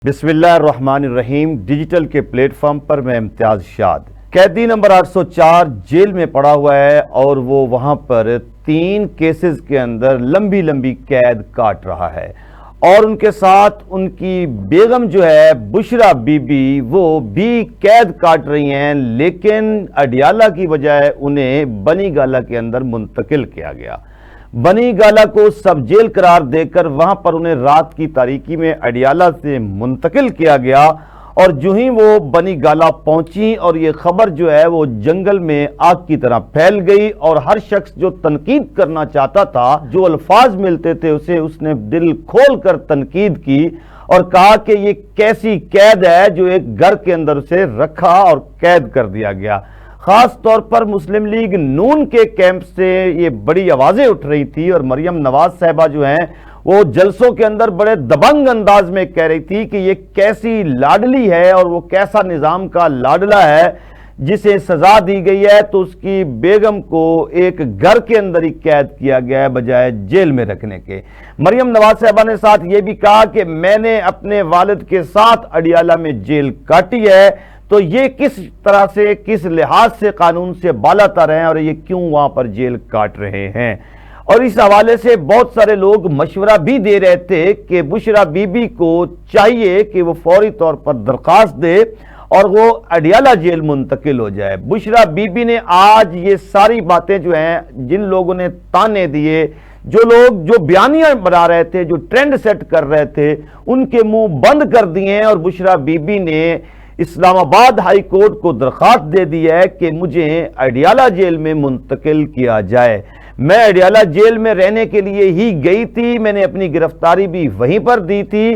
بسم اللہ الرحمن الرحیم ڈیجیٹل کے پلیٹ فارم پر میں امتیاز شاد قیدی نمبر 804 جیل میں پڑا ہوا ہے اور وہ وہاں پر 3 کیسز کے اندر لمبی لمبی قید کاٹ رہا ہے اور ان کے ساتھ ان کی بیگم جو ہے بشرا بی بی وہ بھی قید کاٹ رہی ہیں، لیکن اڈیالہ کی بجائے انہیں بنی گالہ کے اندر منتقل کیا گیا۔ بنی گالہ کو سب جیل قرار دے کر وہاں پر انہیں رات کی تاریکی میں اڈیالہ سے منتقل کیا گیا، اور جو ہی وہ بنی گالہ پہنچی اور یہ خبر جو ہے وہ جنگل میں آگ کی طرح پھیل گئی، اور ہر شخص جو تنقید کرنا چاہتا تھا، جو الفاظ ملتے تھے اسے اس نے دل کھول کر تنقید کی اور کہا کہ یہ کیسی قید ہے جو ایک گھر کے اندر اسے رکھا اور قید کر دیا گیا۔ خاص طور پر مسلم لیگ نون کے کیمپ سے یہ بڑی آوازیں اٹھ رہی تھی، اور مریم نواز صاحبہ جو ہیں وہ جلسوں کے اندر بڑے دبنگ انداز میں کہہ رہی تھی کہ یہ کیسی لاڈلی ہے اور وہ کیسا نظام کا لاڈلا ہے جسے سزا دی گئی ہے تو اس کی بیگم کو ایک گھر کے اندر ہی قید کیا گیا ہے بجائے جیل میں رکھنے کے۔ مریم نواز صاحبہ نے ساتھ یہ بھی کہا کہ میں نے اپنے والد کے ساتھ اڈیالہ میں جیل کاٹی ہے، تو یہ کس طرح سے، کس لحاظ سے قانون سے بالا تر ہیں اور یہ کیوں وہاں پر جیل کاٹ رہے ہیں۔ اور اس حوالے سے بہت سارے لوگ مشورہ بھی دے رہے تھے کہ بشرا بی بی کو چاہیے کہ وہ فوری طور پر درخواست دے اور وہ اڈیالہ جیل منتقل ہو جائے۔ بشرا بی بی نے آج یہ ساری باتیں جو ہیں، جن لوگوں نے تانے دیے، جو لوگ جو بیانیاں بنا رہے تھے، جو ٹرینڈ سیٹ کر رہے تھے، ان کے منہ بند کر دیے ہیں، اور بشرا بی بی نے اسلام آباد ہائی کورٹ کو درخواست دے دی ہے کہ مجھے اڈیالہ جیل میں منتقل کیا جائے۔ میں اڈیالہ جیل میں رہنے کے لیے ہی گئی تھی، میں نے اپنی گرفتاری بھی وہیں پر دی تھی،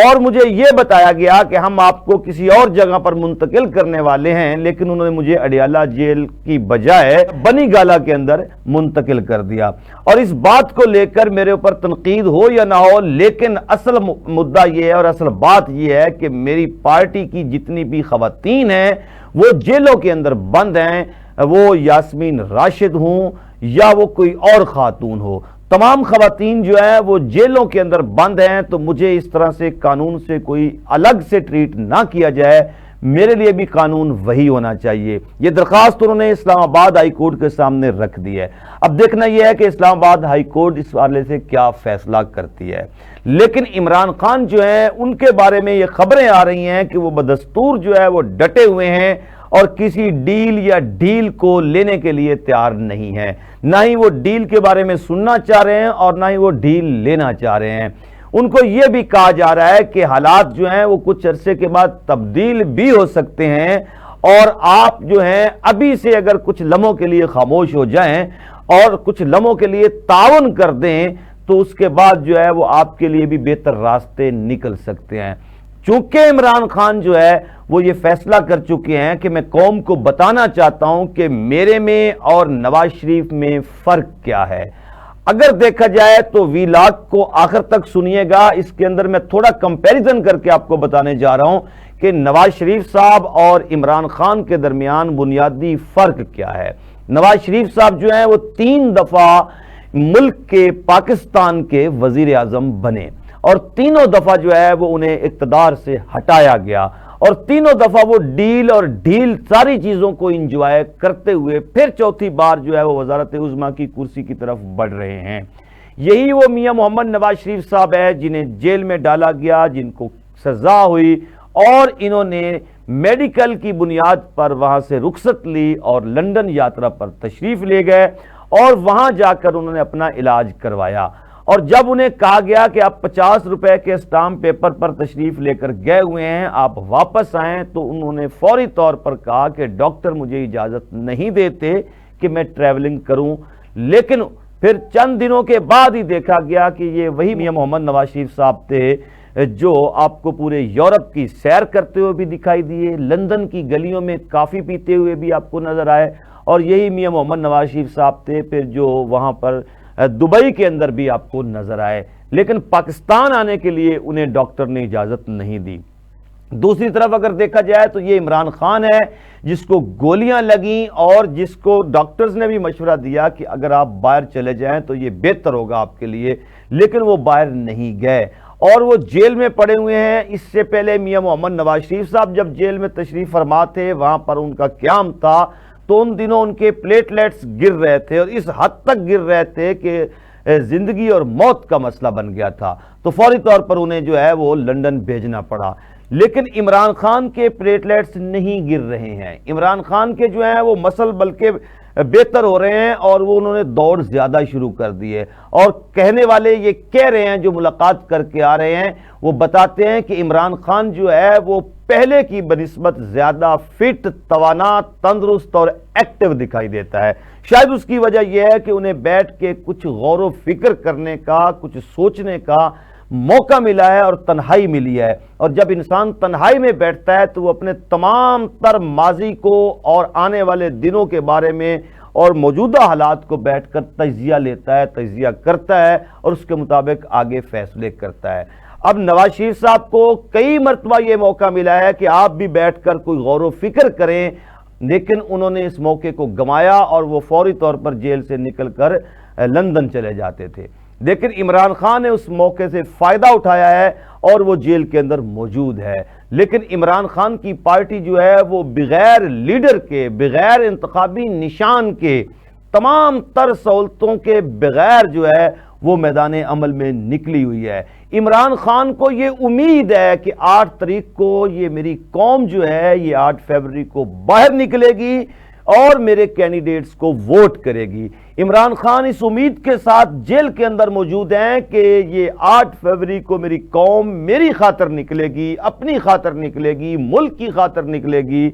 اور مجھے یہ بتایا گیا کہ ہم آپ کو کسی اور جگہ پر منتقل کرنے والے ہیں، لیکن انہوں نے مجھے اڈیالہ جیل کی بجائے بنی گالہ کے اندر منتقل کر دیا۔ اور اس بات کو لے کر میرے اوپر تنقید ہو یا نہ ہو، لیکن اصل مدعا یہ ہے اور اصل بات یہ ہے کہ میری پارٹی کی جتنی بھی خواتین ہیں وہ جیلوں کے اندر بند ہیں، وہ یاسمین راشد ہوں یا وہ کوئی اور خاتون ہو، تمام خواتین جو ہیں وہ جیلوں کے اندر بند ہیں، تو مجھے اس طرح سے قانون سے کوئی الگ سے ٹریٹ نہ کیا جائے، میرے لیے بھی قانون وہی ہونا چاہیے۔ یہ درخواست انہوں نے اسلام آباد ہائی کورٹ کے سامنے رکھ دی ہے۔ اب دیکھنا یہ ہے کہ اسلام آباد ہائی کورٹ اس حوالے سے کیا فیصلہ کرتی ہے، لیکن عمران خان جو ہیں ان کے بارے میں یہ خبریں آ رہی ہیں کہ وہ بدستور جو ہے وہ ڈٹے ہوئے ہیں اور کسی ڈیل یا ڈیل کو لینے کے لیے تیار نہیں ہے، نہ ہی وہ ڈیل کے بارے میں سننا چاہ رہے ہیں اور نہ ہی وہ ڈیل لینا چاہ رہے ہیں۔ ان کو یہ بھی کہا جا رہا ہے کہ حالات جو ہیں وہ کچھ عرصے کے بعد تبدیل بھی ہو سکتے ہیں، اور آپ جو ہیں ابھی سے اگر کچھ لمحوں کے لیے خاموش ہو جائیں اور کچھ لمحوں کے لیے تعاون کر دیں تو اس کے بعد جو ہے وہ آپ کے لیے بھی بہتر راستے نکل سکتے ہیں۔ چونکہ عمران خان جو ہے وہ یہ فیصلہ کر چکے ہیں کہ میں قوم کو بتانا چاہتا ہوں کہ میرے میں اور نواز شریف میں فرق کیا ہے۔ اگر دیکھا جائے تو ویلاگ کو آخر تک سنیے گا، اس کے اندر میں تھوڑا کمپیریزن کر کے آپ کو بتانے جا رہا ہوں کہ نواز شریف صاحب اور عمران خان کے درمیان بنیادی فرق کیا ہے۔ نواز شریف صاحب جو ہیں وہ 3 دفعہ ملک کے پاکستان کے وزیر اعظم بنے، اور تینوں دفعہ جو ہے وہ انہیں اقتدار سے ہٹایا گیا، اور تینوں دفعہ وہ ڈیل اور ڈھیل ساری چیزوں کو انجوائے کرتے ہوئے پھر چوتھی بار جو ہے وہ وزارت عظمیٰ کی کرسی کی طرف بڑھ رہے ہیں۔ یہی وہ میاں محمد نواز شریف صاحب ہے جنہیں جیل میں ڈالا گیا، جن کو سزا ہوئی، اور انہوں نے میڈیکل کی بنیاد پر وہاں سے رخصت لی اور لندن یاترا پر تشریف لے گئے، اور وہاں جا کر انہوں نے اپنا علاج کروایا۔ اور جب انہیں کہا گیا کہ آپ 50 روپے کے اسٹامپ پیپر پر تشریف لے کر گئے ہوئے ہیں، آپ واپس آئیں، تو انہوں نے فوری طور پر کہا کہ ڈاکٹر مجھے اجازت نہیں دیتے کہ میں ٹریولنگ کروں۔ لیکن پھر چند دنوں کے بعد ہی دیکھا گیا کہ یہ وہی میاں محمد نواز شریف صاحب تھے جو آپ کو پورے یورپ کی سیر کرتے ہوئے بھی دکھائی دیے، لندن کی گلیوں میں کافی پیتے ہوئے بھی آپ کو نظر آئے، اور یہی میاں محمد نواز شریف صاحب تھے پھر جو وہاں پر دبئی کے اندر بھی آپ کو نظر آئے، لیکن پاکستان آنے کے لیے انہیں ڈاکٹر نے اجازت نہیں دی۔ دوسری طرف اگر دیکھا جائے تو یہ عمران خان ہے جس کو گولیاں لگیں اور جس کو ڈاکٹرز نے بھی مشورہ دیا کہ اگر آپ باہر چلے جائیں تو یہ بہتر ہوگا آپ کے لیے، لیکن وہ باہر نہیں گئے، اور وہ جیل میں پڑے ہوئے ہیں۔ اس سے پہلے میاں محمد نواز شریف صاحب جب جیل میں تشریف فرما تھے، وہاں پر ان کا قیام تھا، تو ان دنوں ان کے پلیٹلیٹس گر رہے تھے، اور اس حد تک گر رہے تھے کہ زندگی اور موت کا مسئلہ بن گیا تھا، تو فوری طور پر انہیں جو ہے وہ لندن بھیجنا پڑا۔ لیکن عمران خان کے پلیٹلیٹس نہیں گر رہے ہیں، عمران خان کے جو ہیں وہ مسل بلکہ بہتر ہو رہے ہیں، اور وہ انہوں نے دوڑ زیادہ شروع کر دی ہے۔ اور کہنے والے یہ کہہ رہے ہیں، جو ملاقات کر کے آ رہے ہیں وہ بتاتے ہیں کہ عمران خان جو ہے وہ پہلے کی بنسبت زیادہ فٹ، توانا، تندرست اور ایکٹیو دکھائی دیتا ہے۔ شاید اس کی وجہ یہ ہے کہ انہیں بیٹھ کے کچھ غور و فکر کرنے کا، کچھ سوچنے کا موقع ملا ہے اور تنہائی ملی ہے، اور جب انسان تنہائی میں بیٹھتا ہے تو وہ اپنے تمام تر ماضی کو اور آنے والے دنوں کے بارے میں اور موجودہ حالات کو بیٹھ کر تجزیہ لیتا ہے، تجزیہ کرتا ہے، اور اس کے مطابق آگے فیصلے کرتا ہے۔ اب نواز شریف صاحب کو کئی مرتبہ یہ موقع ملا ہے کہ آپ بھی بیٹھ کر کوئی غور و فکر کریں، لیکن انہوں نے اس موقع کو گمایا اور وہ فوری طور پر جیل سے نکل کر لندن چلے جاتے تھے۔ لیکن عمران خان نے اس موقع سے فائدہ اٹھایا ہے اور وہ جیل کے اندر موجود ہے۔ لیکن عمران خان کی پارٹی جو ہے وہ بغیر لیڈر کے، بغیر انتخابی نشان کے، تمام تر سہولتوں کے بغیر جو ہے وہ میدان عمل میں نکلی ہوئی ہے۔ عمران خان کو یہ امید ہے کہ 8 تاریخ کو یہ میری قوم جو ہے یہ 8 فروری کو باہر نکلے گی اور میرے کینڈیڈیٹس کو ووٹ کرے گی۔ عمران خان اس امید کے ساتھ جیل کے اندر موجود ہیں کہ یہ 8 فروری کو میری قوم میری خاطر نکلے گی، اپنی خاطر نکلے گی، ملک کی خاطر نکلے گی،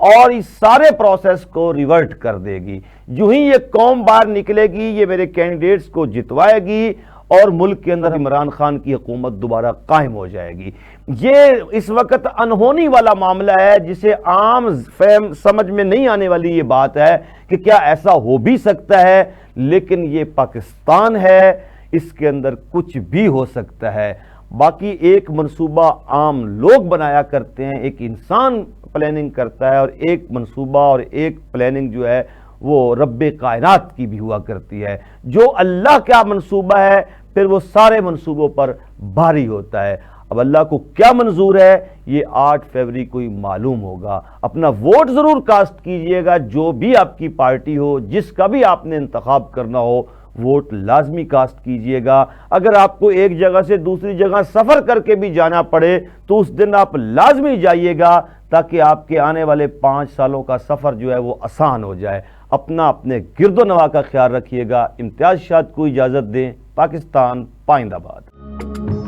اور اس سارے پروسیس کو ریورٹ کر دے گی۔ جو ہی یہ قوم باہر نکلے گی، یہ میرے کینڈیڈیٹس کو جتوائے گی اور ملک کے اندر عمران خان کی حکومت دوبارہ قائم ہو جائے گی۔ یہ اس وقت انہونی والا معاملہ ہے، جسے عام فہم سمجھ میں نہیں آنے والی یہ بات ہے کہ کیا ایسا ہو بھی سکتا ہے، لیکن یہ پاکستان ہے، اس کے اندر کچھ بھی ہو سکتا ہے۔ باقی ایک منصوبہ عام لوگ بنایا کرتے ہیں، ایک انسان پلاننگ کرتا ہے، اور ایک منصوبہ اور ایک پلاننگ جو ہے وہ رب کائنات کی بھی ہوا کرتی ہے۔ جو اللہ کا منصوبہ ہے پھر وہ سارے منصوبوں پر بھاری ہوتا ہے۔ اب اللہ کو کیا منظور ہے یہ 8 فروری کو ہی معلوم ہوگا۔ اپنا ووٹ ضرور کاسٹ کیجئے گا، جو بھی آپ کی پارٹی ہو، جس کا بھی آپ نے انتخاب کرنا ہو، ووٹ لازمی کاسٹ کیجئے گا۔ اگر آپ کو ایک جگہ سے دوسری جگہ سفر کر کے بھی جانا پڑے تو اس دن آپ لازمی جائیے گا، تاکہ آپ کے آنے والے 5 سالوں کا سفر جو ہے وہ آسان ہو جائے۔ اپنے گرد و نواح کا خیال رکھیے گا۔ امتیاز شاد کو اجازت دیں۔ پاکستان پائندہ باد۔